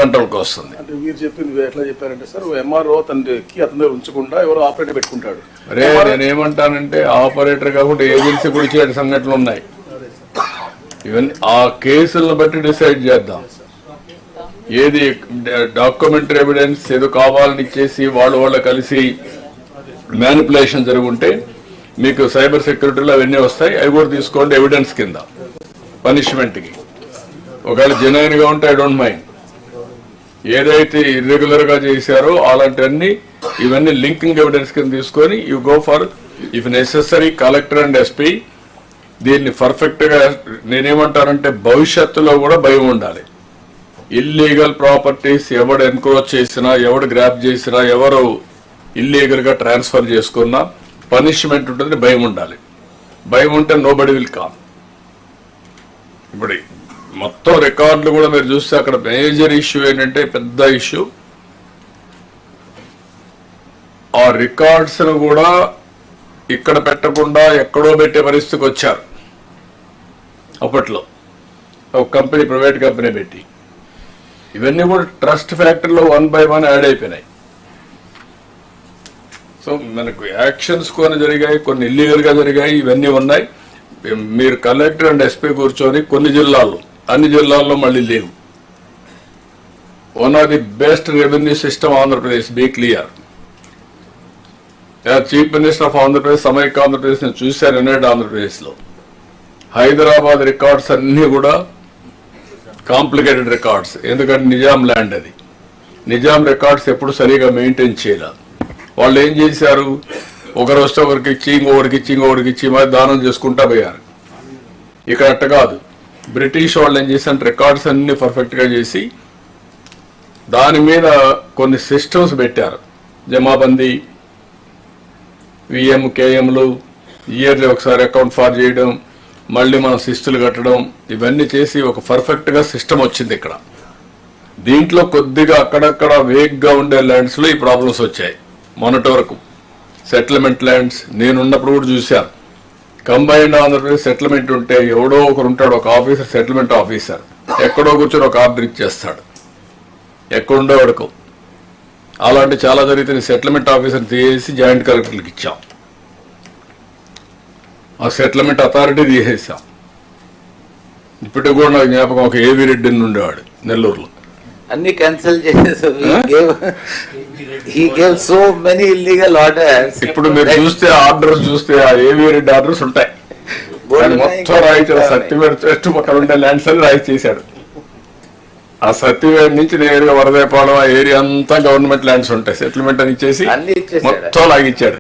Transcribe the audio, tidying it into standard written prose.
కంట్రోల్కి వస్తుంది. అంటే మీరు చెప్పింది ఎట్లా చెప్పారంటే సార్, ఎంఆర్ఓ తనకి అతని ఉంచకుండా ఎవరో ఆపరేటర్ పెట్టుకుంటాడు. అరే నేనేమంటానంటే ఆపరేటర్ కాకుండా ఏజెన్సీ కూడా ఇచ్చే సంఘటనలు ఉన్నాయి. ఇవన్నీ ఆ కేసులను బట్టి డిసైడ్ చేద్దాం. ఏది డాక్యుమెంటరీ ఎవిడెన్స్ ఏదో కావాలని ఇచ్చేసి వాళ్ళు కలిసి మ్యానిపులేషన్ జరుగుంటే మీకు సైబర్ సెక్యూరిటీలో అవన్నీ వస్తాయి. అవి కూడా తీసుకోండి ఎవిడెన్స్ కింద పనిష్మెంట్కి. ఒకవేళ జెన్యూన్ గా ఉంటే ఐ డోంట్ మైండ్. ఏదైతే ఇర్రెగ్యులర్ గా చేశారో అలాంటివన్నీ ఇవన్నీ లింకింగ్ ఎవిడెన్స్ కింద తీసుకొని you go for if necessary collector and SP. దీన్ని పర్ఫెక్ట్ గా నేనేమంటానంటే భవిష్యత్తులో కూడా భయం ఉండాలి. ఇల్లీగల్ ప్రాపర్టీస్ ఎవడు ఎన్క్రోచ్ చేసినా, ఎవడు గ్రాప్ చేసినా, ఎవరు ఇల్లీగల్ గా ట్రాన్స్ఫర్ చేసుకున్నా పనిష్మెంట్ ఉంటుంది. భయం ఉండాలి. భయం ఉంటే నోబడి విల్ కమ్. ఇప్పుడు మొత్తం రికార్డులు కూడా మీరు చూస్తే అక్కడ మేజర్ ఇష్యూ ఏంటంటే పెద్ద ఇష్యూ ఆ రికార్డ్స్ ను కూడా ఇక్కడ పెట్టకుండా ఎక్కడో పెట్టే పరిస్థితికి వచ్చారు. అప్పట్లో ఒక కంపెనీ, ప్రైవేట్ కంపెనీ పెట్టి ఇవన్నీ కూడా ట్రస్ట్ ఫ్యాక్టరీలో 1 by 1 యాడ్ అయిపోయినాయి. సో మనకు యాక్షన్స్ కొన్ని జరిగాయి, కొన్ని ఇల్లీగల్ గా జరిగాయి. ఇవన్నీ ఉన్నాయి. మీరు కలెక్టర్ అండ్ ఎస్పీ కూర్చొని కొన్ని జిల్లాల్లో, అన్ని జిల్లాల్లో మళ్ళీ లేవు. One of the best revenue system Andhra Pradesh, be clear. Chief minister of Andhra Pradesh, సమైక్య ఆంధ్రప్రదేశ్ నేను చూశాను యునైటెడ్ ఆంధ్రప్రదేశ్ లో. హైదరాబాద్ రికార్డ్స్ అన్ని కూడా కాంప్లికేటెడ్ రికార్డ్స్. ఎందుకంటే నిజాం ల్యాండ్ అది. నిజాం రికార్డ్స్ ఎప్పుడు సరిగా మెయింటైన్ చేయలేదు. వాళ్ళు ఏం చేశారు, ఒకరు వస్తే ఒకరికి ఇచ్చి ఇంకొకరికి ఇచ్చి మరి దానం చేసుకుంటా పోయారు. ఇక్కడ అట్ట కాదు. బ్రిటిష్ వాళ్ళు ఏం చేశారు, రికార్డ్స్ అన్ని పర్ఫెక్ట్ గా చేసి దాని మీద కొన్ని సిస్టమ్స్ పెట్టారు. జమాబందీ, విఎం, కేఎంలు, ఇయర్లీ ఒకసారి అకౌంట్ ఫార్ చేయడం, మళ్ళీ మనం శిస్తులు కట్టడం, ఇవన్నీ చేసి ఒక పర్ఫెక్ట్ గా సిస్టమ్ వచ్చింది ఇక్కడ. దీంట్లో కొద్దిగా అక్కడక్కడ వేగ్ గా ఉండే ల్యాండ్స్ లో ఈ ప్రాబ్లమ్స్ వచ్చాయి. మొన్నటి వరకు సెటిల్మెంట్ ల్యాండ్స్ నేనున్నప్పుడు కూడా చూశాను. కంబైన్డ్ ఆంధ్రప్రదేశ్ సెటిల్మెంట్ ఉంటే ఎవడో ఒకరు ఉంటాడు, ఒక ఆఫీసర్, సెటిల్మెంట్ ఆఫీసర్, ఎక్కడో కూర్చొని ఒక ఆర్డర్ ఇచ్చేస్తాడు ఎక్కడుండో వరకు. అలాంటి చాలా జరిగితే సెటిల్మెంట్ ఆఫీసర్ తీసేసి జాయింట్ కలెక్టర్లకు ఇచ్చాం. ఆ సెటిల్మెంట్ అథారిటీ తీసేసాం. ఇప్పటికి కూడా నాకు జ్ఞాపకం, ఒక ఏవి రెడ్డి ఉండేవాడు నెల్లూరులో. అన్ని క్యాన్సిల్ చేసేసారు. So many illegal orders. ఇప్పుడు మీరు చూస్తే ఆర్డర్స్ చూస్తే ఆ ఏవి రెడ్డి ఆర్డర్స్ ఉంటాయి. మొత్తం రాయించారు. సర్టిఫికేట్ చుట్టుపక్కల ఉండే ల్యాండ్స్ అని రాయి చేశాడు. ఆ సర్టిఫికేట్ నుంచి నేరుగా వరదపాలెం ఆ ఏరియా అంతా గవర్నమెంట్ ల్యాండ్స్ ఉంటాయి. సెటిల్మెంట్ అని ఇచ్చేసి మొత్తం లాగిచ్చాడు.